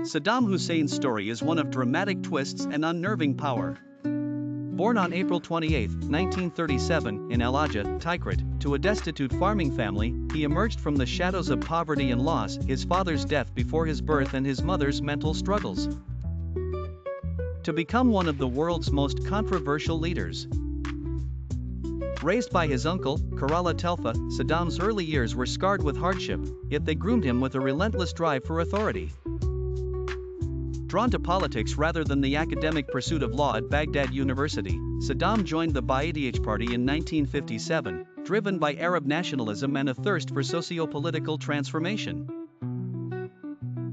Saddam Hussein's story is one of dramatic twists and unnerving power. Born on April 28, 1937, in El Ajah, Tikrit, to a destitute farming family, he emerged from the shadows of poverty and loss, his father's death before his birth and his mother's mental struggles, to become one of the world's most controversial leaders. Raised by his uncle, Karala Telfa, Saddam's early years were scarred with hardship, yet they groomed him with a relentless drive for authority. Drawn to politics rather than the academic pursuit of law at Baghdad University, Saddam joined the Ba'ath Party in 1957, driven by Arab nationalism and a thirst for socio-political transformation.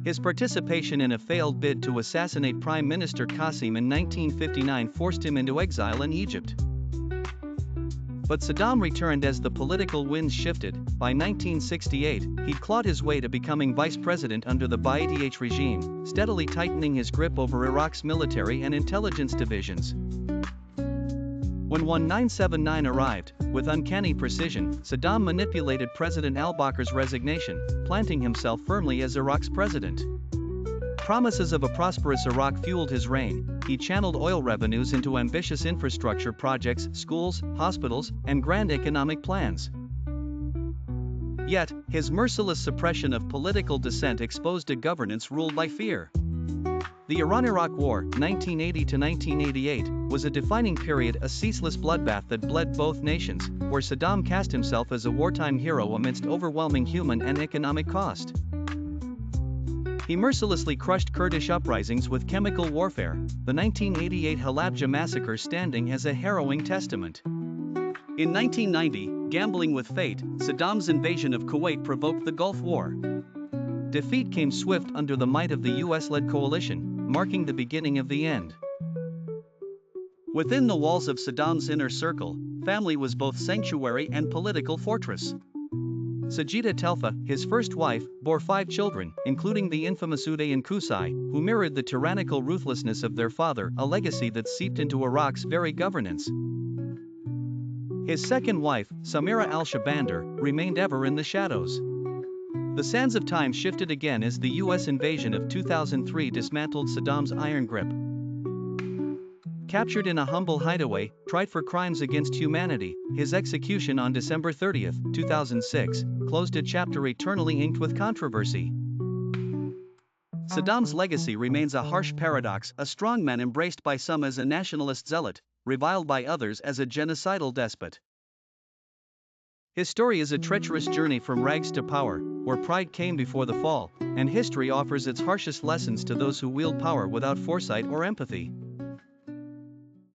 His participation in a failed bid to assassinate Prime Minister Qasim in 1959 forced him into exile in Egypt. But Saddam returned as the political winds shifted. By 1968, he'd clawed his way to becoming vice president under the Ba'ath regime, steadily tightening his grip over Iraq's military and intelligence divisions. When 1979 arrived, with uncanny precision, Saddam manipulated President al-Bakr's resignation, planting himself firmly as Iraq's president. Promises of a prosperous Iraq fueled his reign. He channeled oil revenues into ambitious infrastructure projects, schools, hospitals, and grand economic plans. Yet, his merciless suppression of political dissent exposed a governance ruled by fear. The Iran-Iraq War, 1980 to 1988, was a defining period, a ceaseless bloodbath that bled both nations, where Saddam cast himself as a wartime hero amidst overwhelming human and economic cost. He mercilessly crushed Kurdish uprisings with chemical warfare, the 1988 Halabja massacre standing as a harrowing testament. In 1990, gambling with fate, Saddam's invasion of Kuwait provoked the Gulf War. Defeat came swift under the might of the US-led coalition, marking the beginning of the end. Within the walls of Saddam's inner circle, family was both sanctuary and political fortress. Sajida Telfa, his first wife, bore 5 children, including the infamous Uday and Qusay, who mirrored the tyrannical ruthlessness of their father, a legacy that seeped into Iraq's very governance. His second wife, Samira al-Shabandar, remained ever in the shadows. The sands of time shifted again as the US invasion of 2003 dismantled Saddam's iron grip. Captured in a humble hideaway, tried for crimes against humanity, his execution on December 30, 2006, closed a chapter eternally inked with controversy. Saddam's legacy remains a harsh paradox, a strongman embraced by some as a nationalist zealot, reviled by others as a genocidal despot. His story is a treacherous journey from rags to power, where pride came before the fall, and history offers its harshest lessons to those who wield power without foresight or empathy.